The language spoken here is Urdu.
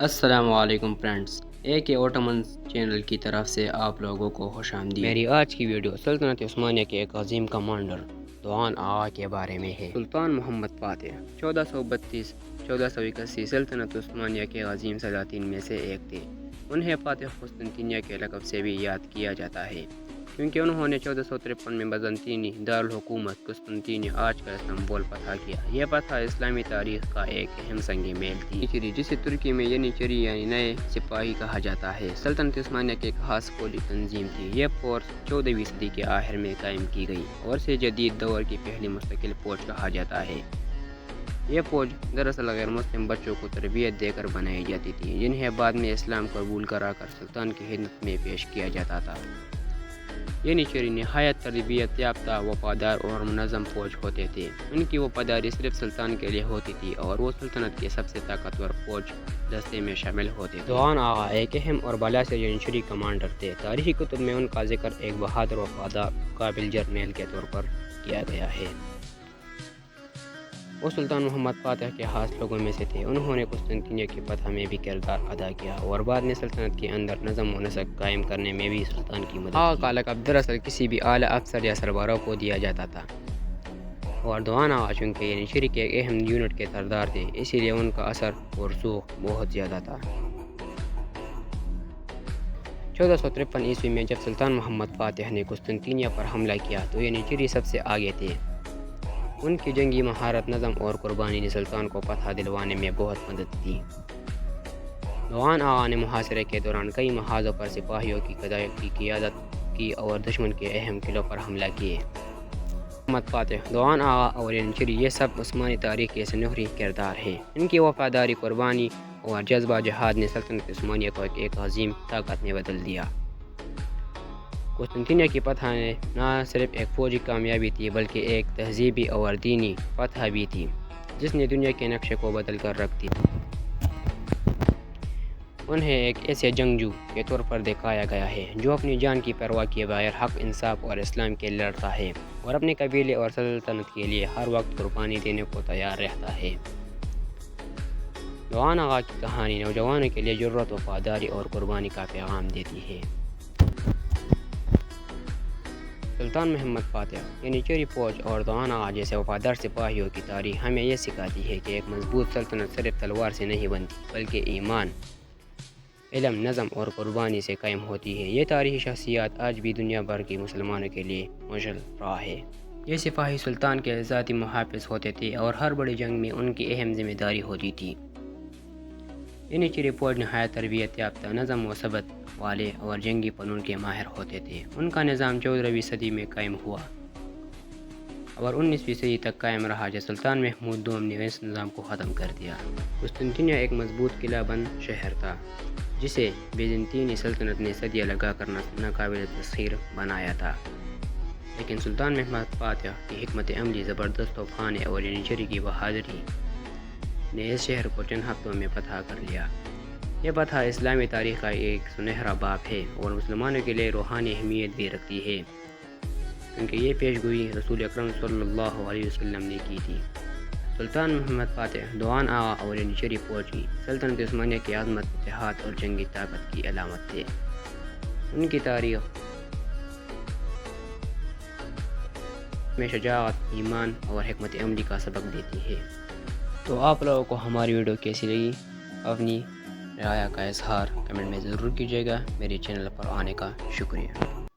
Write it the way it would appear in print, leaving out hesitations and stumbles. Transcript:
السلام علیکم فرینڈز، اے کے اوٹمنز چینل کی طرف سے آپ لوگوں کو خوش آمدید۔ میری آج کی ویڈیو سلطنت عثمانیہ کے ایک عظیم کمانڈر دوان آغا کے بارے میں ہے۔ سلطان محمد فاتح 1432-1481 سلطنت عثمانیہ کے عظیم سلاطین میں سے ایک تھے۔ انہیں فاتح قسطنطنیہ کے لقب سے بھی یاد کیا جاتا ہے کیونکہ انہوں نے 1453 میں بازنطینی دارالحکومت قسطنطنیہ آج کا استنبول فتح کیا۔ یہ فتح اسلامی تاریخ کا ایک اہم سنگ میل تھی، جسے ترکی میں ینیچری یعنی نئے سپاہی کہا جاتا ہے۔ سلطنت عثمانیہ کی ایک خاص فوجی تنظیم تھی۔ یہ فورس 14ویں صدی کے آخر میں قائم کی گئی اور اسے جدید دور کی پہلی مستقل فوج کہا جاتا ہے۔ یہ فوج دراصل غیر مسلم بچوں کو تربیت دے کر بنائی جاتی تھی، جنہیں بعد میں اسلام قبول کرا کر سلطان کی خدمت میں پیش کیا جاتا تھا۔ ینیچری نہایت تربیت یافتہ، وفادار اور منظم فوج ہوتے تھے۔ ان کی وفاداری صرف سلطان کے لیے ہوتی تھی اور وہ سلطنت کے سب سے طاقتور فوج دستے میں شامل ہوتے تھے۔ دوان آغا ایک اہم اور بالاثر ینیچری کمانڈر تھے۔ تاریخی کتب میں ان کا ذکر ایک بہادر، وفادار، قابل جرنیل کے طور پر کیا گیا ہے۔ وہ سلطان محمد فاتح کے خاص لوگوں میں سے تھے۔ انہوں نے قسطنطنیہ کی فتح میں بھی کردار ادا کیا اور بعد میں سلطنت کے اندر نظم و نسق قائم کرنے میں بھی سلطان کی مدد کی۔ آغا کا لقب دراصل کسی بھی اعلیٰ افسر یا سربراہ کو دیا جاتا تھا، اور دوان آغا چونکہ ینیچری کے ایک اہم یونٹ کے سردار تھے، اسی لیے ان کا اثر و رسوخ بہت زیادہ تھا۔ 1453 عیسوی میں جب سلطان محمد فاتح نے قسطنطنیہ پر حملہ کیا تو ینیچری سب سے آگے تھے۔ ان کی جنگی مہارت، نظم اور قربانی نے سلطان کو فتح دلوانے میں بہت مدد کی۔ دوان آغا نے محاصرے کے دوران کئی محاذوں پر سپاہیوں کی قیادت کی اور دشمن کے اہم قلعوں پر حملہ کیے۔ محمد فاتح، دوان آغا اور ینیچری، یہ سب عثمانی تاریخ کے سنہری کردار ہیں۔ ان کی وفاداری، قربانی اور جذبہ جہاد نے سلطنت عثمانیہ کو ایک عظیم طاقت میں بدل دیا۔ قسطنطنیہ کی فتح نہ صرف ایک فوجی کامیابی تھی بلکہ ایک تہذیبی اور دینی فتح بھی تھی، جس نے دنیا کے نقشے کو بدل کر رکھ دیا۔ انہیں ایک ایسے جنگجو کے طور پر دکھایا گیا ہے جو اپنی جان کی پرواہ کیے بغیر حق، انصاف اور اسلام کے لیے لڑتا ہے اور اپنے قبیلے اور سلطنت کے لیے ہر وقت قربانی دینے کو تیار رہتا ہے۔ دوان آغا کی کہانی نوجوانوں کے لیے جرأت، وفاداری اور قربانی کا پیغام دیتی ہے۔ سلطان محمد فاتح، ینیچری فوج اور دوان آغا جیسے وفادار سپاہیوں کی تاریخ ہمیں یہ سکھاتی ہے کہ ایک مضبوط سلطنت صرف تلوار سے نہیں بنتی بلکہ ایمان، علم، نظم اور قربانی سے قائم ہوتی ہے۔ یہ تاریخی شخصیات آج بھی دنیا بھر کے مسلمانوں کے لیے مشعل راہ ہے۔ یہ سپاہی سلطان کے ذاتی محافظ ہوتے تھے اور ہر بڑی جنگ میں ان کی اہم ذمہ داری ہوتی تھی۔ ینیچری فوج نہایت تربیت یافتہ، نظم و ضبط والے اور جنگی فنون کے ماہر ہوتے تھے۔ ان کا نظام 14ویں صدی میں قائم ہوا اور 19ویں صدی تک قائم رہا جب سلطان محمود دوم نے اس نظام کو ختم کر دیا۔ قسطنطنیہ ایک مضبوط قلعہ بند شہر تھا جسے بیزنطینی سلطنت نے صدیاں لگا کر ناقابل تسخیر بنایا تھا، لیکن سلطان محمد فاتح کی حکمت عملی، زبردست توپخانے اور ینیچری کی بہادری نے اس شہر کو چند ہفتوں میں فتح کر لیا۔ یہ فتح اسلامی تاریخ کا ایک سنہرا باب ہے اور مسلمانوں کے لیے روحانی اہمیت بھی رکھتی ہے، کیونکہ یہ پیش گوئی رسول اکرم صلی اللہ علیہ وسلم نے کی تھی۔ سلطان محمد فاتح، دوان آغا اور ینیچری فوج کی سلطنت عثمانیہ کی عظمت، اتحاد اور جنگی طاقت کی علامت تھے۔ ان کی تاریخ میں شجاعت، ایمان اور حکمت عملی کا سبق دیتی ہے۔ تو آپ لوگوں کو ہماری ویڈیو کیسی لگی؟ اپنی رائے کا اظہار کمنٹ میں ضرور کیجیے گا۔ میرے چینل پر آنے کا شکریہ۔